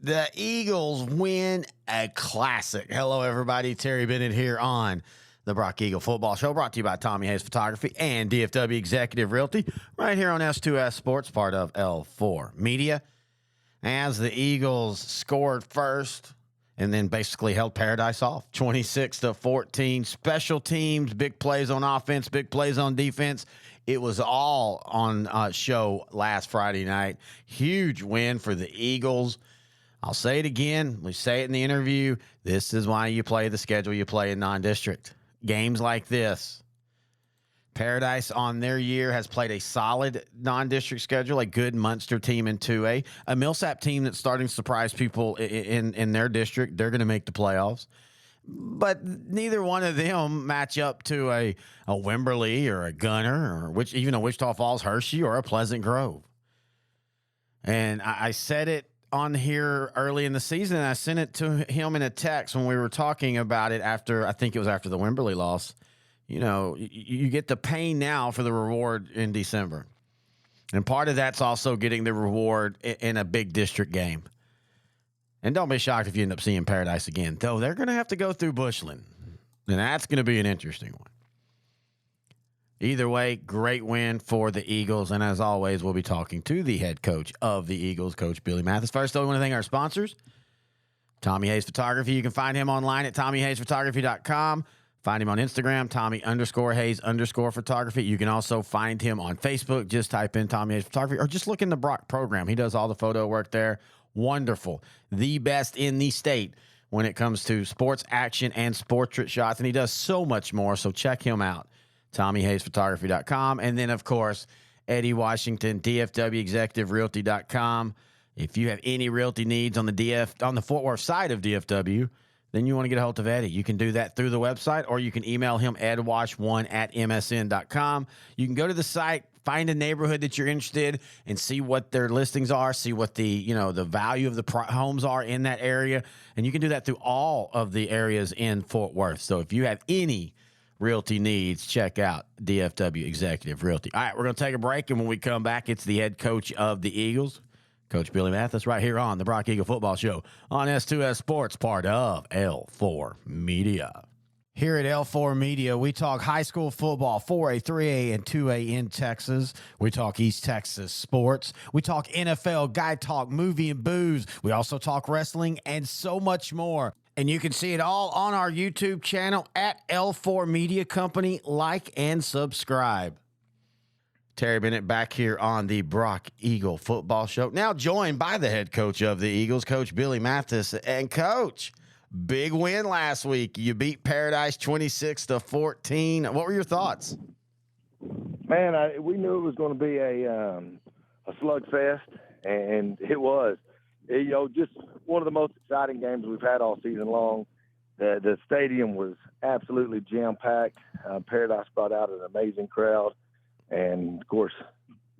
The Eagles win a classic. Hello, everybody. Terry Bennett here on the Brock Eagle Football Show, brought to you by Tommy Hayes Photography and DFW Executive Realty, right here on S2S Sports, part of L4 Media. As the Eagles scored first and then basically held Paradise off, 26-14. Special teams, big plays on offense, big plays on defense. It was all on show last Friday night. Huge win for the Eagles. I'll say it again. We say it in the interview. This is why you play the schedule you play in non-district. Games like this. Paradise on their year has played a solid non-district schedule, a good Munster team in 2A, a Millsap team that's starting to surprise people in their district. They're going to make the playoffs. But neither one of them match up to a Wimberley or a Gunner or even a Wichita Falls Hershey or a Pleasant Grove. And I said it on here early in the season, and I sent it to him in a text when we were talking about it after, I think it was after the Wimberley loss. You know, you get the pain now for the reward in December. And part of that's also getting the reward in a big district game. And don't be shocked if you end up seeing Paradise again, though they're going to have to go through Bushland. And that's going to be an interesting one. Either way, great win for the Eagles. And as always, we'll be talking to the head coach of the Eagles, Coach Billy Mathis. First, though, we want to thank our sponsors. Tommy Hayes Photography. You can find him online at TommyHayesPhotography.com. Find him on Instagram, Tommy_Hayes_photography. You can also find him on Facebook. Just type in Tommy Hayes Photography or just look in the Brock program. He does all the photo work there. Wonderful. The best in the state when it comes to sports action and portrait shots. And he does so much more. So check him out. TommyHayesPhotography.com. And then, of course, Eddie Washington, DFWExecutiveRealty.com. If you have any realty needs on the Fort Worth side of DFW, then you want to get a hold of Eddie. You can do that through the website, or you can email him edwash1@msn.com. You can go to the site, find a neighborhood that you're interested in, and see what their listings are, see what the value of the homes are in that area. And you can do that through all of the areas in Fort Worth. So if you have any realty needs, check out DFW Executive Realty. All right, we're going to take a break, and when we come back, it's the head coach of the Eagles, Coach Billy Mathis, right here on the Brock Eagle Football Show on S2S Sports, part of L4 Media. Here at L4 Media, we talk high school football, 4A, 3A, and 2A in Texas. We talk East Texas sports. We talk NFL, guy talk, movie and booze. We also talk wrestling and so much more. And you can see it all on our YouTube channel at L4 Media Company. Like and subscribe. Terry Bennett back here on the Brock Eagle Football Show. Now joined by the head coach of the Eagles, Coach Billy Mathis. And, Coach, big win last week. You beat Paradise 26-14. What were your thoughts? Man, we knew it was going to be a slugfest, and it was. Just one of the most exciting games we've had all season long. The stadium was absolutely jam-packed. Paradise brought out an amazing crowd. And, of course,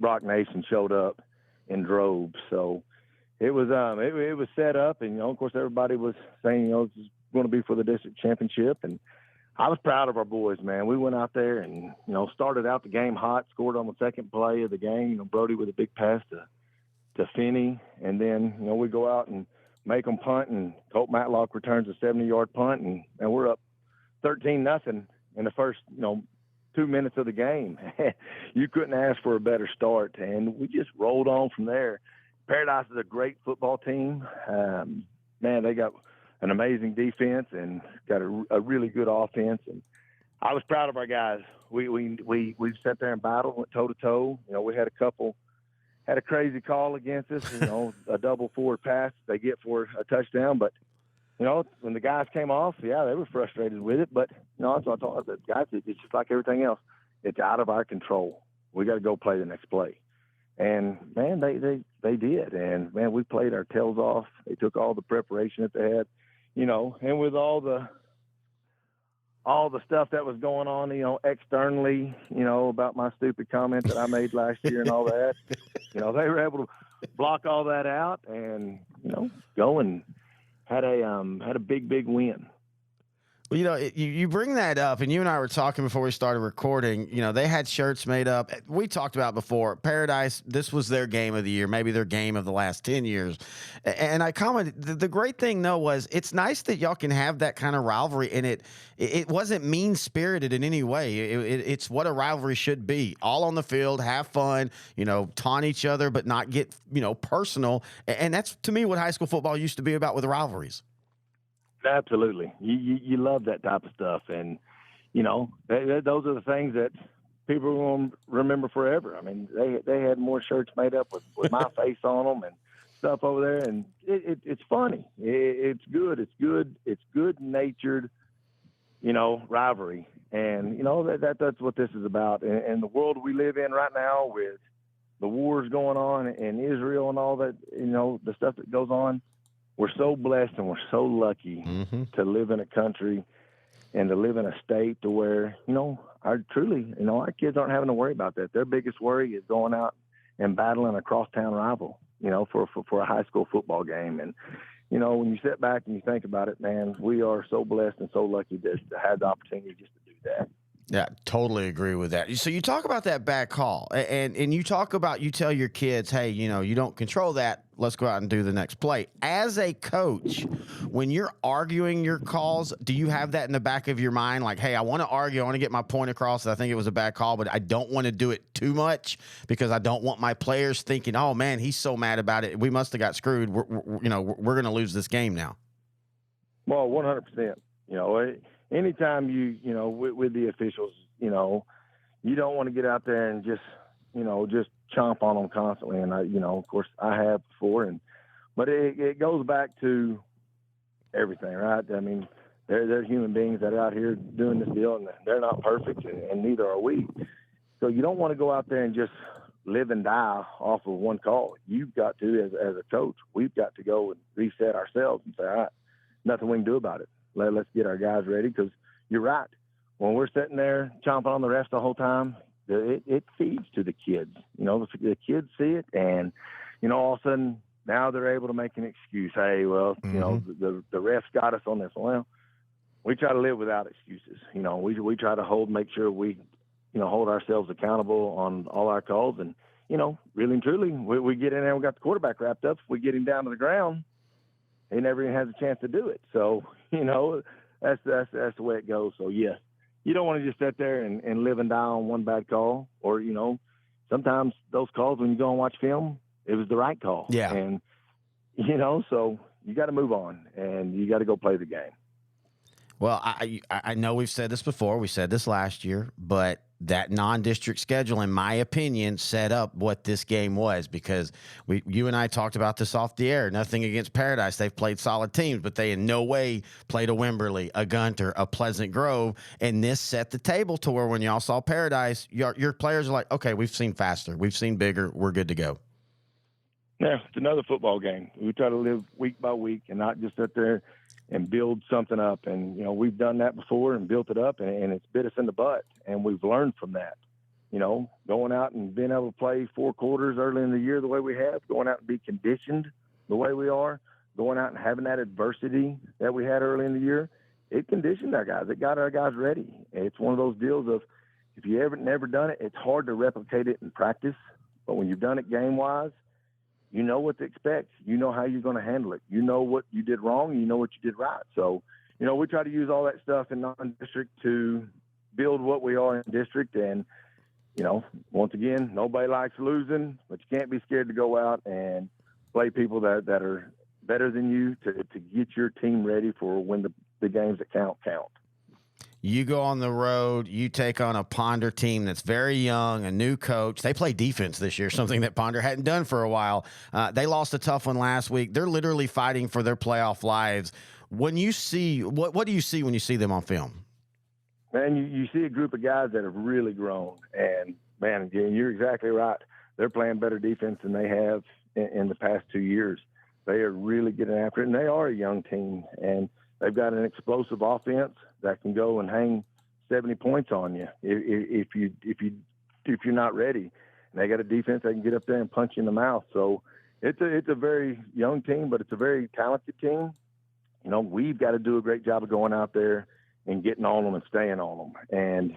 Rock Nation showed up in droves. So it was set up. And, of course, everybody was saying, this is going to be for the district championship. And I was proud of our boys, man. We went out there and, started out the game hot, scored on the second play of the game. Brody with a big pass to Finney. And then, we go out and make them punt. And Colt Matlock returns a 70-yard punt. And we're up 13-0 in the first, 2 minutes of the game. You couldn't ask for a better start, and we just rolled on from there. Paradise is a great football team. Man, they got an amazing defense and got a really good offense, and I was proud of our guys. We sat there and battled, went toe to toe. We had a crazy call against us. A double forward pass they get for a touchdown, but when the guys came off, they were frustrated with it. But, that's what I told the guys. It's just like everything else. It's out of our control. We got to go play the next play. And, man, they did. And, man, we played our tails off. They took all the preparation that they had, and with all the stuff that was going on, externally, about my stupid comment that I made last year and all that, they were able to block all that out and, go and had a big win. Well, you bring that up, and you and I were talking before we started recording. They had shirts made up. We talked about before. Paradise, this was their game of the year, maybe their game of the last 10 years. And I commented, the great thing, though, was it's nice that y'all can have that kind of rivalry, and it wasn't mean-spirited in any way. It's what a rivalry should be. All on the field, have fun, taunt each other, but not get, personal. And that's, to me, what high school football used to be about with rivalries. Absolutely. You love that type of stuff. And, those are the things that people will remember forever. I mean, they had more shirts made up with my face on them and stuff over there. And it's funny. It's good. It's good-natured, rivalry. And, that's what this is about. And the world we live in right now with the wars going on in Israel and all that, the stuff that goes on, we're so blessed and we're so lucky to live in a country and to live in a state to where, our kids aren't having to worry about that. Their biggest worry is going out and battling a crosstown rival, for a high school football game. And, when you sit back and you think about it, man, we are so blessed and so lucky to have the opportunity just to do that. Yeah, totally agree with that. So you talk about that bad call, and you talk about, you tell your kids, hey, you don't control that. Let's go out and do the next play. As a coach, when you're arguing your calls, do you have that in the back of your mind? Like, hey, I want to argue. I want to get my point across. I think it was a bad call, but I don't want to do it too much because I don't want my players thinking, oh, man, he's so mad about it. We must have got screwed. We're going to lose this game now. Well, 100%. Anytime with the officials, you don't want to get out there and just chomp on them constantly. And of course I have before, but it goes back to everything, right? I mean, they're human beings that are out here doing this deal, and they're not perfect, and neither are we. So you don't want to go out there and just live and die off of one call. You've got to, as a coach, we've got to go and reset ourselves and say, all right, nothing we can do about it. Let's get our guys ready, because you're right. When we're sitting there chomping on the refs the whole time, it feeds to the kids. The kids see it, and, all of a sudden now they're able to make an excuse. Hey, well, the refs got us on this. Well, we try to live without excuses. We try to make sure we, hold ourselves accountable on all our calls. And, really and truly, we get in there, we got the quarterback wrapped up. If we get him down to the ground, he never even has a chance to do it. So, that's the way it goes. So, yes, you don't want to just sit there and live and die on one bad call. Or, sometimes those calls, when you go and watch film, it was the right call. Yeah. And, so you got to move on, and you got to go play the game. Well, I know we've said this before. We said this last year, but that non-district schedule, in my opinion, set up what this game was, because you and I talked about this off the air. Nothing against Paradise. They've played solid teams, but they in no way played a Wimberley, a Gunter, a Pleasant Grove. And this set the table to where when y'all saw Paradise, your players are like, okay, we've seen faster. We've seen bigger. We're good to go. Yeah, it's another football game. We try to live week by week and not just sit there and build something up. And, we've done that before and built it up, and it's bit us in the butt. And we've learned from that, going out and being able to play 4 quarters early in the year the way we have, going out and be conditioned the way we are, going out and having that adversity that we had early in the year. It conditioned our guys. It got our guys ready. It's one of those deals of, if you never done it, it's hard to replicate it in practice. But when you've done it game-wise, you know what to expect. You know how you're going to handle it. You know what you did wrong. You know what you did right. So, we try to use all that stuff in non-district to build what we are in district. And, once again, nobody likes losing, but you can't be scared to go out and play people that are better than you to get your team ready for when the games that count. You go on the road, you take on a Ponder team that's very young, a new coach. They play defense this year, something that Ponder hadn't done for a while. They lost a tough one last week. They're literally fighting for their playoff lives. When you see, what do you see when you see them on film? Man, you see a group of guys that have really grown. And, man, again, you're exactly right. They're playing better defense than they have in the past 2 years. They are really getting after it, and they are a young team. And they've got an explosive offense that can go and hang 70 points on you if you're not ready. And they got a defense that can get up there and punch you in the mouth. So it's a very young team, but it's a very talented team. We've got to do a great job of going out there and getting on them and staying on them. And,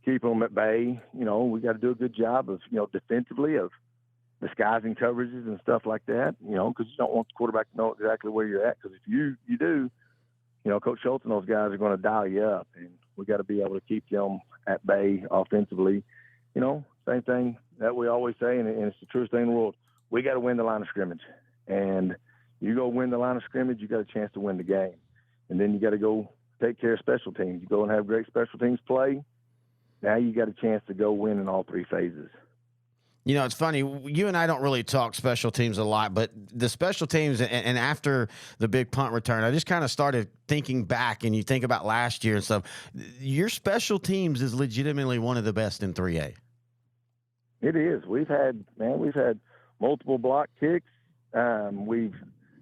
keeping them at bay, we got to do a good job of, defensively of disguising coverages and stuff like that, because you don't want the quarterback to know exactly where you're at. Because if you do, Coach Schultz and those guys are going to dial you up, and we got to be able to keep them at bay offensively. Same thing that we always say, and it's the truest thing in the world. We got to win the line of scrimmage. And you go win the line of scrimmage, you got a chance to win the game. And then you got to go take care of special teams. You go and have great special teams play. Now you got a chance to go win in all three phases. It's funny. You and I don't really talk special teams a lot, but the special teams and after the big punt return, I just kind of started thinking back, and you think about last year and stuff. Your special teams is legitimately one of the best in 3A. It is. We've had multiple block kicks. We've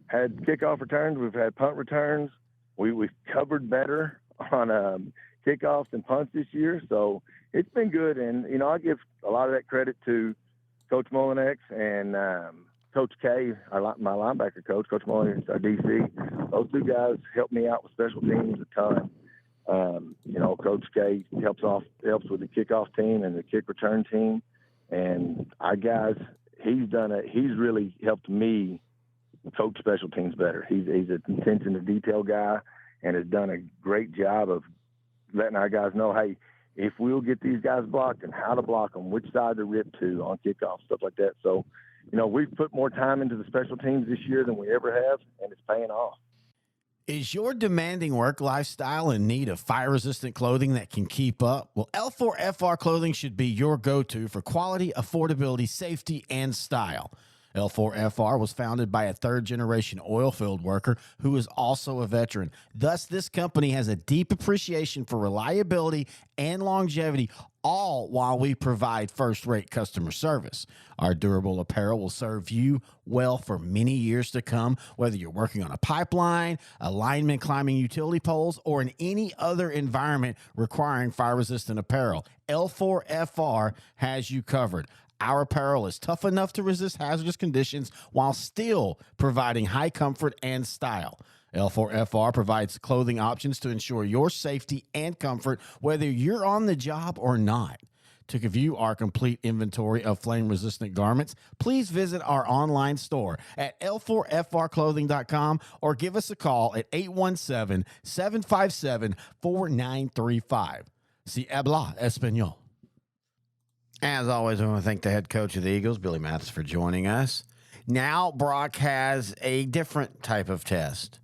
had kickoff returns. We've had punt returns. We've covered better on kickoffs and punts this year. So it's been good. And, I give a lot of that credit to Coach Mullinex and Coach K, my linebacker coach. Coach Mullinex, our DC. Those two guys helped me out with special teams a ton. Coach K helps with the kickoff team and the kick return team. And our guys, he's really helped me coach special teams better. He's an attention to detail guy and has done a great job of letting our guys know, hey, if we'll get these guys blocked and how to block them, which side to rip to on kickoff, stuff like that. So, we've put more time into the special teams this year than we ever have, and it's paying off. Is your demanding work lifestyle in need of fire-resistant clothing that can keep up? Well, L4FR clothing should be your go-to for quality, affordability, safety, and style. L4FR was founded by a third-generation oil field worker who is also a veteran. Thus, this company has a deep appreciation for reliability and longevity, all while we provide first-rate customer service. Our durable apparel will serve you well for many years to come, whether you're working on a pipeline, a lineman climbing utility poles, or in any other environment requiring fire-resistant apparel. L4FR has you covered. Our apparel is tough enough to resist hazardous conditions while still providing high comfort and style. L4FR provides clothing options to ensure your safety and comfort, whether you're on the job or not. To view our complete inventory of flame-resistant garments, please visit our online store at l4frclothing.com or give us a call at 817-757-4935. Si habla español. As always, I want to thank the head coach of the Eagles, Billy Mathis, for joining us. Now Brock has a different type of test.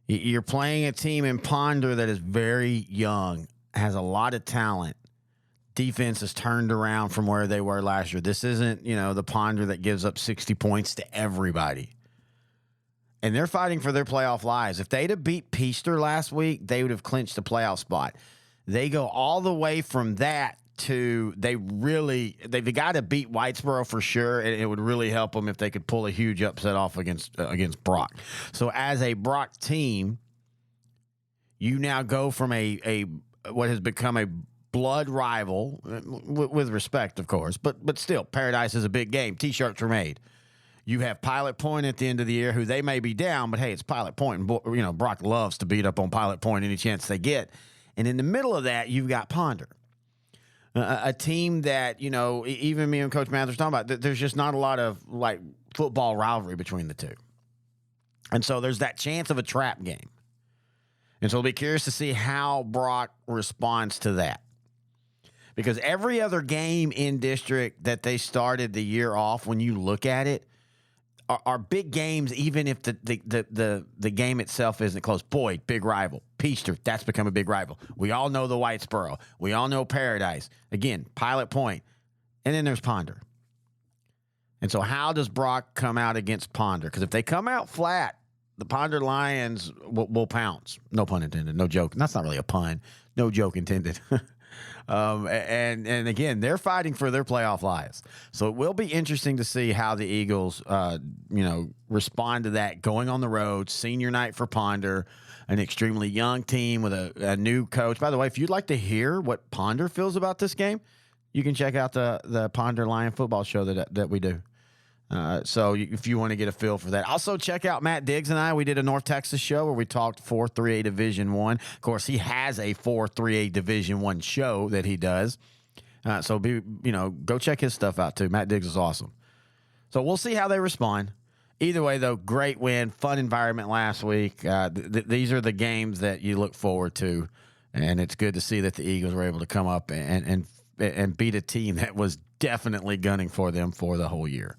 You're playing a team in Ponder that is very young, has a lot of talent. Defense has turned around from where they were last year. This isn't, the Ponder that gives up 60 points to everybody. And they're fighting for their playoff lives. If they'd have beat Peaster last week, they would have clinched a playoff spot. They go all the way from that to they've got to beat Whitesboro for sure, and it would really help them if they could pull a huge upset off against Brock. So as a Brock team, you now go from a what has become a blood rival, with respect, of course, but still, Paradise is a big game. T-shirts were made. You have Pilot Point at the end of the year, who they may be down, but hey, it's Pilot Point, and Brock loves to beat up on Pilot Point any chance they get. And in the middle of that, you've got Ponder. A team that, even me and Coach Mathers talking about, there's just not a lot of, football rivalry between the two. And so there's that chance of a trap game. And so I'll be curious to see how Brock responds to that. Because every other game in district that they started the year off, when you look at it, are big games, even if the game itself isn't close. Boyd, big rival. Peaster, that's become a big rival. We all know the Whitesboro. We all know Paradise. Again, Pilot Point. And then there's Ponder. And so how does Brock come out against Ponder? Because if they come out flat, the Ponder Lions will pounce. No pun intended. No joke. That's not really a pun. No joke intended. And again, they're fighting for their playoff lives. So it will be interesting to see how the Eagles, respond to that going on the road. Senior night for Ponder, an extremely young team with a new coach. By the way, if you'd like to hear what Ponder feels about this game, you can check out the Ponder Lion football show that we do. So if you want to get a feel for that, also check out Matt Diggs and I. We did a North Texas show where we talked 4-3A Division I. Of course, he has a 4-3A Division I show that he does. So go check his stuff out too. Matt Diggs is awesome. So we'll see how they respond. Either way, though, great win, fun environment last week. These are the games that you look forward to, and it's good to see that the Eagles were able to come up and beat a team that was definitely gunning for them for the whole year.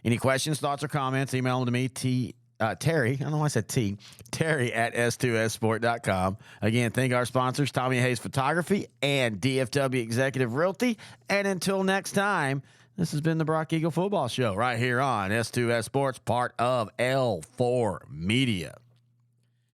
Any questions, thoughts, or comments, email them to me, Terry. I don't know why I said T. Terry at S2SSport.com. Again, thank our sponsors, Tommy Hayes Photography and DFW Executive Realty. And until next time, this has been the Brock Eagle Football Show right here on S2S Sports, part of L4 Media.